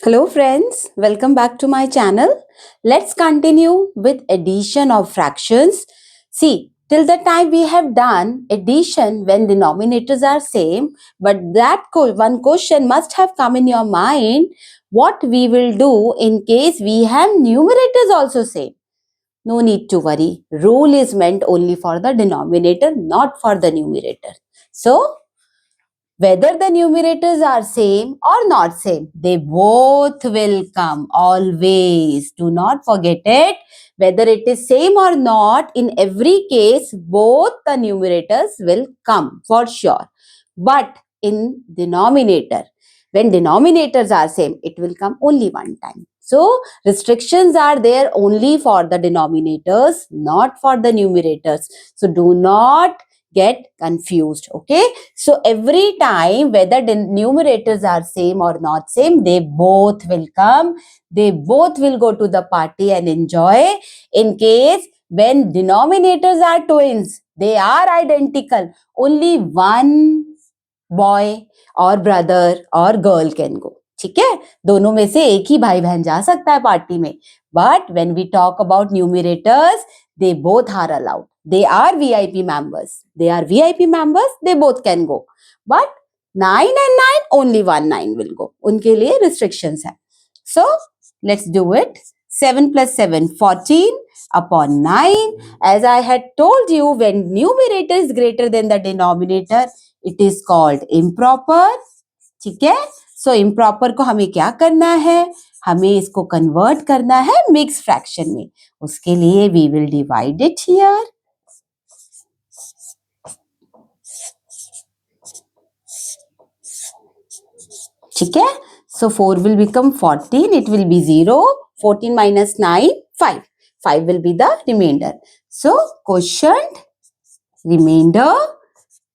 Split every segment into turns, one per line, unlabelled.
Hello friends, welcome back to my channel. Let's continue with addition of fractions. See, till the time we have done addition when denominators are same, but that one question must have come in your mind, what we will do in case we have numerators also same. No need to worry. Rule is meant only for the denominator, not for the numerator. So, whether the numerators are same or not same, they both will come always. Do not forget it. Whether it is same or not, in every case, both the numerators will come for sure. But in denominator, when denominators are same, it will come only one time. So, restrictions are there only for the denominators, not for the numerators. So, do not get confused. Okay. So every time whether the numerators are same or not same, they both will come. They both will go to the party and enjoy. In case when denominators are twins, they are identical. Only one boy or brother or girl can go. ठीक है, दोनों में से एक ही भाई बहन जा सकता है पार्टी में. But when we talk about numerators, they both are allowed. They are VIP members. They are VIP members. They both can go. But 9 and 9, only one 9 will go. उनके लिए restrictions है. So let's do it. 7 plus 7, 14 upon 9. As I had told you, when numerator is greater than the denominator, it is called improper. ठीक है. So improper को हमें क्या करना है? हमें इसको convert करना है mixed fraction में. उसके लिए we will divide it here. ठीक है. So 4 will become 14. It will be 0. 14 minus 9, 5. 5 will be the remainder. So quotient, remainder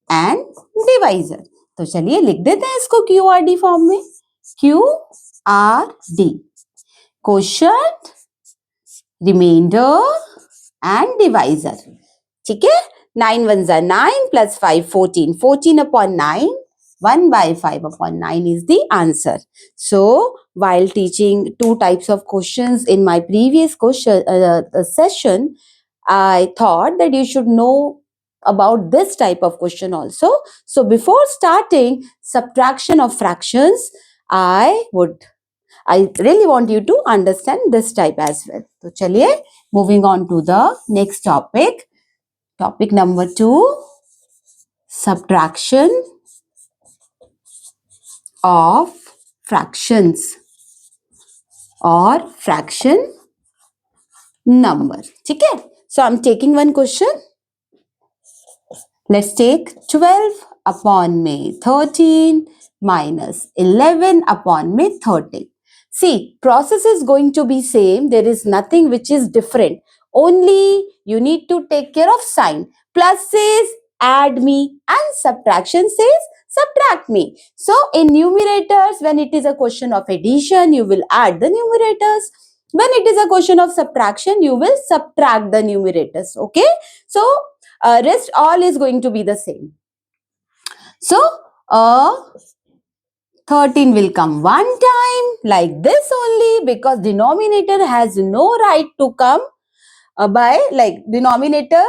and divisor. तो चलिए लिख देते हैं इसको QRD फॉर्म में. QRD, quotient, remainder and divisor. ठीक है. 9 ones are 9 plus 5, 14. 14 upon 9, 1 by 5 upon 9 is the answer. So while teaching two types of questions in my previous session, I thought that you should know about this type of question also. So before starting subtraction of fractions, I really want you to understand this type as well. So chaliye, moving on to the next topic. Topic number 2, subtraction of fractions or fraction number. ठीक है? So I'm taking one question. Let's take 12 upon में 13 minus 11 upon में 13. See, process is going to be same. There is nothing which is different. Only you need to take care of sign. Plus says add me and subtraction says subtract me. So in numerators, when it is a question of addition, you will add the numerators. When it is a question of subtraction, you will subtract the numerators. Okay. So rest all is going to be the same. So 13 will come one time like this only, because denominator has no right to come by like denominator.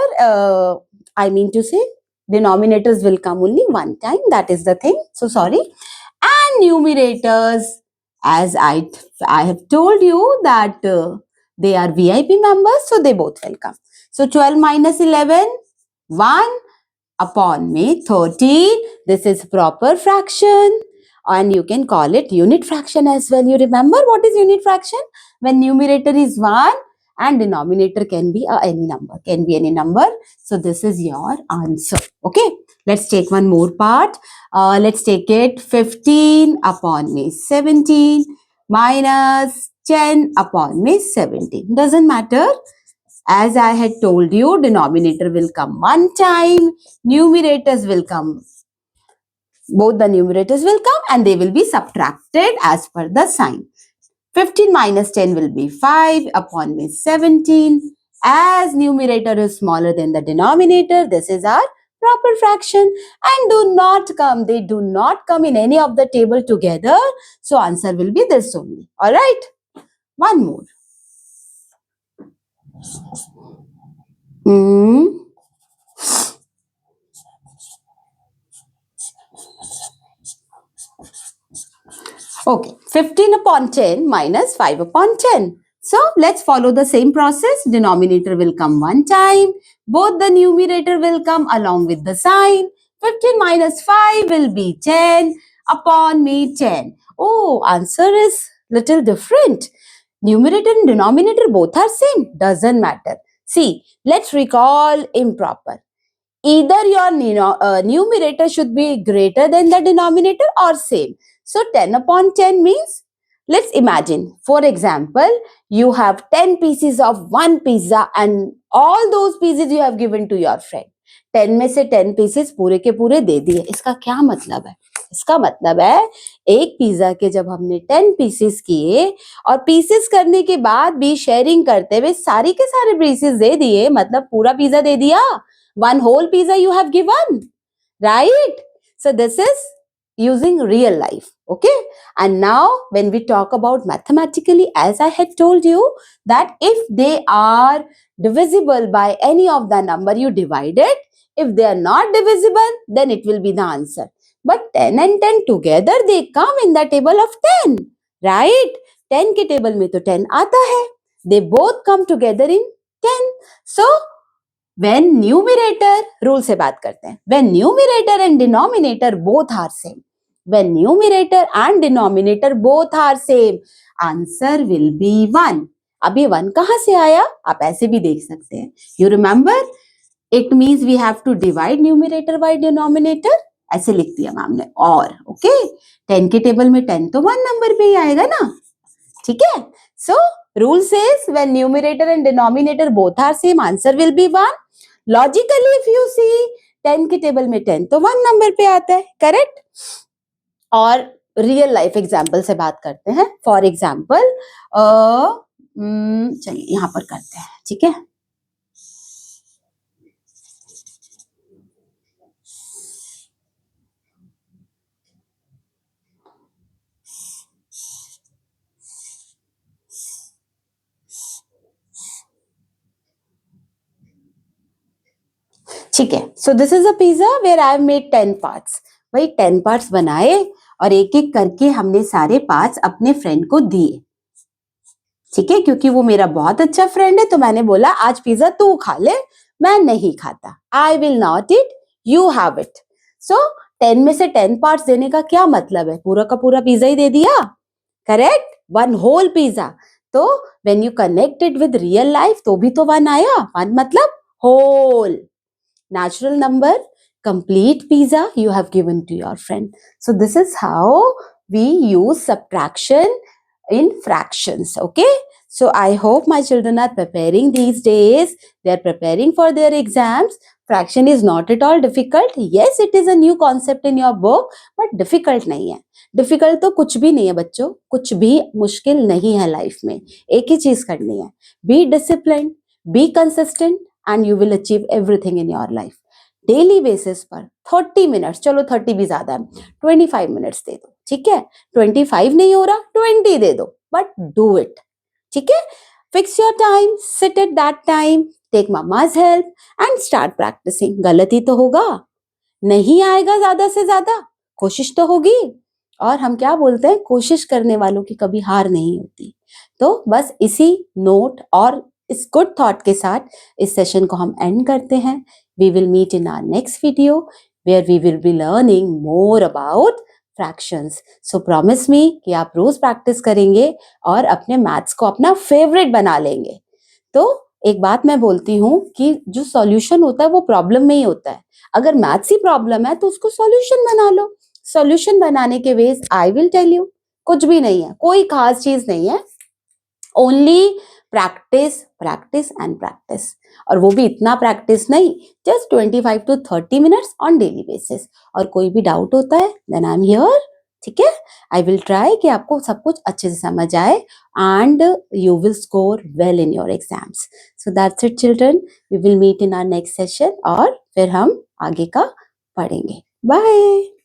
I mean to say denominators will come only one time. That is the thing. So sorry. And numerators, as I have told you that they are VIP members, so they both will come. So 12 minus 11, 1 upon में 13. This is proper fraction, and you can call it unit fraction as well. You remember what is unit fraction? When numerator is 1 and denominator can be any number. So this is your answer. Okay. Let's take one more part. Let's take it 15 upon में 17 minus 10 upon में 17. Doesn't matter. As I had told you, denominator will come one time, numerators will come. Both the numerators will come and they will be subtracted as per the sign. 15 minus 10 will be 5 upon में 17. As numerator is smaller than the denominator, this is our proper fraction, and they do not come in any of the table together. So answer will be this only. All right. One more. Okay, 15 upon 10 minus 5 upon 10. So let's follow the same process. Denominator will come one time. Both the numerator will come along with the sign. 15 minus 5 will be 10 upon me 10. Oh, answer is little different. Numerator and denominator both are same. Doesn't matter. See, let's recall improper. Either your numerator should be greater than the denominator or same. So 10 upon 10 means, let's imagine, for example, you have 10 pieces of one pizza and all those pieces you have given to your friend. 10 में से 10 pieces पूरे के पूरे दे दिए. इसका क्या मतलब है? इसका मतलब है एक पिज्जा के जब हमने 10 पीसेस किए और पीसेस करने के बाद भी शेयरिंग करते हुए सारी के सारे पीसेस दे दिए, मतलब पूरा पिज्जा दे दिया. One whole pizza you have given, right? So this is using real life. Okay, and now when we talk about mathematically, as I had told you, that if they are divisible by any of the number, you divide it. If they are not divisible, then it will be the answer. But 10 and 10 together, they come in the table of 10, right? 10 के table में तो 10 आता है. They both come together in 10. So when numerator, rule से बात करते हैं, when numerator and denominator both are same, when numerator and denominator both are same, answer will be 1. अब ये 1 कहाँ से आया? आप ऐसे भी देख सकते हैं. You remember, it means we have to divide numerator by denominator. ऐसे लिख दिया मैम ने. और ओके, 10 के टेबल में 10 तो 1 नंबर पे ही आएगा ना. ठीक है. So rule says when numerator and denominator both are same, answer will be 1. Logically if you see, 10 के टेबल में 10 तो 1 नंबर पे आता है. करेक्ट. और रियल लाइफ एग्जाम्पल से बात करते हैं. फॉर एग्जाम्पल चलिए यहाँ पर करते हैं. ठीक है. ठीक है. So this is a pizza where I have made 10 parts. भाई 10 पार्ट्स बनाए और एक एक करके हमने सारे पार्ट्स अपने फ्रेंड को दिए. ठीक है, क्योंकि वो मेरा बहुत अच्छा फ्रेंड है तो मैंने बोला आज पिज्जा तू खा ले, मैं नहीं खाता. I will not eat, you have it. So 10 में से 10 पार्ट्स देने का क्या मतलब है? पूरा का पूरा पिज्जा ही दे दिया. करेक्ट. One whole pizza. तो when you connect it with real life तो भी तो 1 आया. 1 मतलब whole. Natural number, complete pizza you have given to your friend. So this is how we use subtraction in fractions. Okay, so I hope my children are preparing these days. They are preparing for their exams. Fraction is not at all difficult. Yes, it is a new concept in your book, but difficult नहीं है. difficult तो कुछ भी नहीं है बच्चों. कुछ भी मुश्किल नहीं है लाइफ में. एक ही चीज करनी है. Be disciplined, be consistent, and you will achieve everything in your life. Daily basis पर 30 मिनट्स, चलो 30 भी ज्यादा है, 25 मिनट्स दे दो. ठीक है. 25 नहीं हो रहा, 20 दे दो, बट डू इट. ठीक है. Fix your time, sit at that time, take mamma's help and start practicing. गलती तो होगा, नहीं आएगा ज्यादा से ज्यादा, कोशिश तो होगी. और हम क्या बोलते हैं, कोशिश करने वालों की कभी हार नहीं होती. तो बस इसी नोट और इस गुड थॉट के साथ इस सेशन को हम एंड करते हैं. We will meet in our next video where we will be learning more about fractions. So promise me कि आप रोज प्रैक्टिस करेंगे और अपने मैथ्स को अपना फेवरेट बना लेंगे. तो एक बात मैं बोलती हूँ कि जो सॉल्यूशन होता है वो प्रॉब्लम में ही होता है. अगर मैथ्स ही प्रॉब्लम है तो उसको सॉल्यूशन बना लो. सॉल्यूशन बनाने के ways I will tell you. कुछ भी नहीं है, कोई खास चीज नहीं है. Only practice, practice and practice. और वो भी इतना प्रैक्टिस नहीं, just 25 to 30 minutes on daily basis. और कोई भी डाउट होता है देन आई एम हियर. ठीक है. आई विल ट्राई कि आपको सब कुछ अच्छे से समझ आए and you will score well in your exams. So that's it children. We will meet in our next session और फिर हम आगे का पढ़ेंगे। बाय।